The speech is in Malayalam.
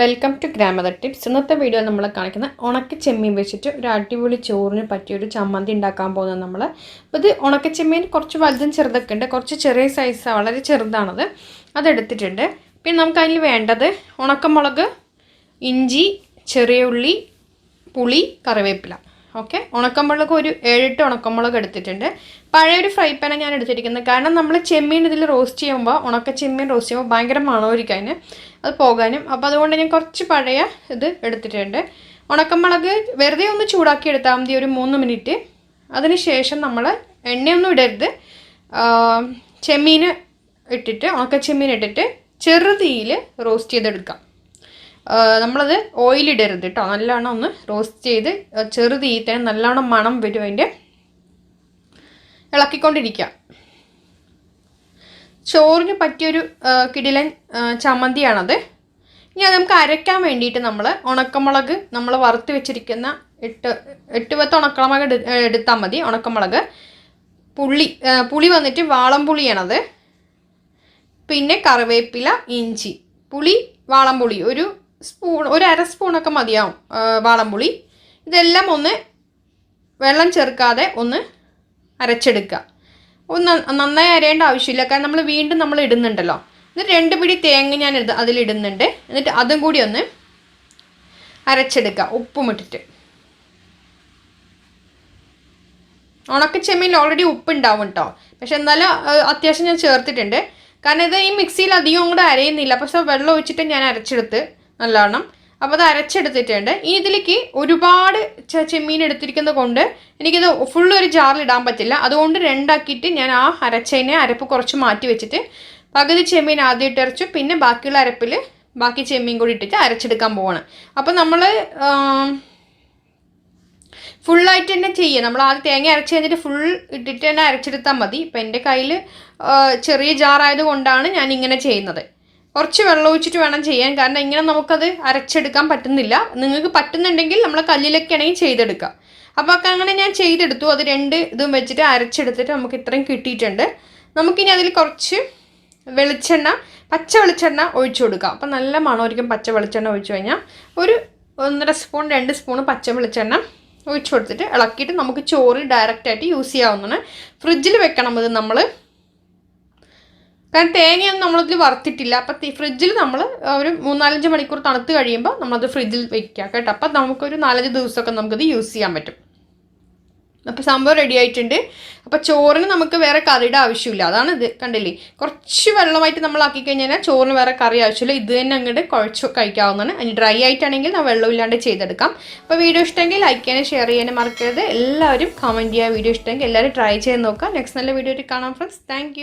Welcome to grammar tips. ഇന്നത്തെ വീഡിയോ നമ്മൾ കാണിക്കുന്ന ഉണക്ക ചെമ്മീൻ വെച്ചിട്ട് ഒരു അടിപൊളി ചോറിന് പറ്റിയൊരു ചമ്മന്തി ഉണ്ടാക്കാൻ പോകുന്നത് നമ്മൾ. അപ്പോൾ ഇത് ഉണക്ക ചെമ്മീൻ കുറച്ച് വലുതും ചെറുതൊക്കെ ഉണ്ട്, കുറച്ച് ചെറിയ സൈസ് വളരെ ചെറുതാണത്, അതെടുത്തിട്ടുണ്ട്. പിന്നെ നമുക്ക് അതിൽ വേണ്ടത് ഉണക്കമുളക്, ഇഞ്ചി, ചെറിയ ഉള്ളി, പുളി, കറിവേപ്പില. ഓക്കെ, ഉണക്കമുളക് ഒരു 7-8 ഉണക്കമുളക് എടുത്തിട്ടുണ്ട്. പഴയൊരു ഫ്രൈ പാനാണ് ഞാൻ എടുത്തിരിക്കുന്നത്, കാരണം നമ്മൾ ചെമ്മീൻ ഇതിൽ റോസ്റ്റ് ചെയ്യുമ്പോൾ, ഉണക്ക ചെമ്മീൻ റോസ്റ്റ് ചെയ്യുമ്പോൾ ഭയങ്കര മണമായിരിക്കും അതിന്, അത് പോകാനും. അപ്പോൾ അതുകൊണ്ട് ഞാൻ കുറച്ച് പഴയ ഇത് എടുത്തിട്ടുണ്ട്. ഉണക്കമുളക് വെറുതെ ഒന്ന് ചൂടാക്കി എടുത്താൽ മതി, ഒരു 3 മിനിറ്റ്. അതിന് ശേഷം നമ്മൾ എണ്ണയൊന്നും ഇടരുത്, ചെമ്മീൻ ഇട്ടിട്ട്, ഉണക്ക ചെമ്മീൻ ഇട്ടിട്ട് ചെറുതീയിൽ റോസ്റ്റ് ചെയ്തെടുക്കാം. നമ്മളത് ഓയിലിടരുത് കേട്ടോ, നല്ലോണം ഒന്ന് റോസ്റ്റ് ചെയ്ത് ചെറുതീയിൽ തന്നെ നല്ലോണം മണം വരും അതിൻ്റെ, ഇളക്കിക്കൊണ്ടിരിക്കുക. ചോറിന് പറ്റിയൊരു കിടിലൻ ചമ്മന്തിയാണത്. ഇനി അത് നമുക്ക് അരയ്ക്കാൻ വേണ്ടിയിട്ട് നമ്മൾ ഉണക്കമുളക്, നമ്മൾ വറുത്ത് വെച്ചിരിക്കുന്ന 8-10 ഉണക്കമുളക് എടുത്താൽ മതി. ഉണക്കമുളക്, പുളി വന്നിട്ട് വാളംപുളിയാണത്, പിന്നെ കറിവേപ്പില, ഇഞ്ചി, പുളി, വാളംപുളി ഒരു അര സ്പൂണൊക്കെ മതിയാവും വാളംപുളി. ഇതെല്ലാം ഒന്ന് വെള്ളം ചേർക്കാതെ ഒന്ന് അരച്ചെടുക്കുക. നന്നായി അരയേണ്ട ആവശ്യമില്ല, കാരണം നമ്മൾ വീണ്ടും ഇടുന്നുണ്ടല്ലോ. എന്നിട്ട് 2 പിടി തേങ്ങ ഞാൻ അതിലിടുന്നുണ്ട്. എന്നിട്ട് അതും കൂടി ഒന്ന് അരച്ചെടുക്കുക, ഉപ്പും ഇട്ടിട്ട്. ഉണക്ക ചെമ്മീനിൽ ഓൾറെഡി ഉപ്പ് ഉണ്ടാവും കേട്ടോ, പക്ഷെ എന്നാലും അത്യാവശ്യം ഞാൻ ചേർത്തിട്ടുണ്ട്. കാരണം ഇത് ഈ മിക്സിയിൽ അധികം കൂടെ അരയുന്നില്ല, പക്ഷെ വെള്ളം ഒഴിച്ചിട്ട് ഞാൻ അരച്ചെടുത്ത് നല്ലോണം. അപ്പോൾ അത് അരച്ചെടുത്തിട്ടുണ്ട്. ഈ ഇതിലേക്ക് ഒരുപാട് ചെമ്മീൻ എടുത്തിരിക്കുന്നത് കൊണ്ട് എനിക്കിത് ഫുള്ള് ഒരു ജാറിൽ ഇടാൻ പറ്റില്ല. അതുകൊണ്ട് 2 ആക്കിയിട്ട് ഞാൻ ആ അരച്ചതിനെ അരപ്പ് കുറച്ച് മാറ്റി വെച്ചിട്ട് പകുതി ചെമ്മീൻ ആദ്യം ഇട്ടരച്ചു, പിന്നെ ബാക്കിയുള്ള അരപ്പിൽ ബാക്കി ചെമ്മീൻ കൂടി ഇട്ടിട്ട് അരച്ചെടുക്കാൻ പോവാണ്. അപ്പോൾ നമ്മൾ ഫുള്ളായിട്ട് തന്നെ ചെയ്യുക. നമ്മൾ ആദ്യം തേങ്ങ അരച്ച് കഴിഞ്ഞിട്ട് ഫുൾ ഇട്ടിട്ട് തന്നെ അരച്ചെടുത്താൽ മതി. ഇപ്പം എൻ്റെ കയ്യിൽ ചെറിയ ജാറായത് കൊണ്ടാണ് ഞാൻ ഇങ്ങനെ ചെയ്യുന്നത്. കുറച്ച് വെള്ളം ഒഴിച്ചിട്ട് വേണം ചെയ്യാൻ, കാരണം ഇങ്ങനെ നമുക്കത് അരച്ചെടുക്കാൻ പറ്റുന്നില്ല. നിങ്ങൾക്ക് പറ്റുന്നുണ്ടെങ്കിൽ നമ്മൾ കല്ലിലൊക്കെ ആണെങ്കിൽ ചെയ്തെടുക്കുക. അപ്പോൾ അങ്ങനെ ഞാൻ ചെയ്തെടുത്തു. അത് 2 ഇതും വെച്ചിട്ട് അരച്ചെടുത്തിട്ട് നമുക്ക് ഇത്രയും കിട്ടിയിട്ടുണ്ട്. നമുക്കിനി അതിൽ കുറച്ച് വെളിച്ചെണ്ണ, പച്ച വെളിച്ചെണ്ണ ഒഴിച്ചു കൊടുക്കുക. അപ്പം നല്ല മണമായിരിക്കും പച്ച വെളിച്ചെണ്ണ ഒഴിച്ചു കഴിഞ്ഞാൽ. ഒരു 1.5 സ്പൂൺ 2 സ്പൂൺ പച്ച വെളിച്ചെണ്ണ ഒഴിച്ചു കൊടുത്തിട്ട് ഇളക്കിയിട്ട് നമുക്ക് ചോറ് ഡയറക്റ്റായിട്ട് യൂസ് ചെയ്യാവുന്നതാണ്. ഫ്രിഡ്ജിൽ വെക്കണം ഇത് നമ്മൾ, കാരണം തേങ്ങയൊന്നും നമ്മളിതിൽ വറുത്തിട്ടില്ല. അപ്പം ഫ്രിഡ്ജിൽ നമ്മൾ ഒരു 3-4 മണിക്കൂർ തണുത്ത് കഴിയുമ്പോൾ നമ്മളത് ഫ്രിഡ്ജിൽ വെക്കുക കേട്ടോ. അപ്പം നമുക്കൊരു 4 ദിവസമൊക്കെ നമുക്കിത് യൂസ് ചെയ്യാൻ പറ്റും. അപ്പോൾ സംഭവം റെഡി ആയിട്ടുണ്ട്. അപ്പോൾ ചോറിന് നമുക്ക് വേറെ കറിയുടെ ആവശ്യമില്ല, അതാണ് ഇത്. കണ്ടില്ലേ, കുറച്ച് വെള്ളമായിട്ട് നമ്മൾ ആക്കി കഴിഞ്ഞാൽ ചോറിന് വേറെ കറി ആവശ്യമില്ല. ഇത് തന്നെ അങ്ങോട്ട് കുഴച്ച് കഴിക്കാവുന്നതാണ്. അതിന് ഡ്രൈ ആയിട്ടാണെങ്കിൽ ഞാൻ വെള്ളമില്ലാണ്ട് ചെയ്തെടുക്കാം. അപ്പോൾ വീഡിയോ ഇഷ്ടമെങ്കിൽ ലൈക്ക് ചെയ്യാനും ഷെയർ ചെയ്യാനും മറക്കരുത്. എല്ലാവരും കമൻറ്റ് ചെയ്യുക. വീഡിയോ ഇഷ്ടമെങ്കിൽ എല്ലാവരും ട്രൈ ചെയ്ത് നോക്കുക. നെക്സ്റ്റ് നല്ല വീഡിയോ കാണാം ഫ്രണ്ട്സ്. താങ്ക്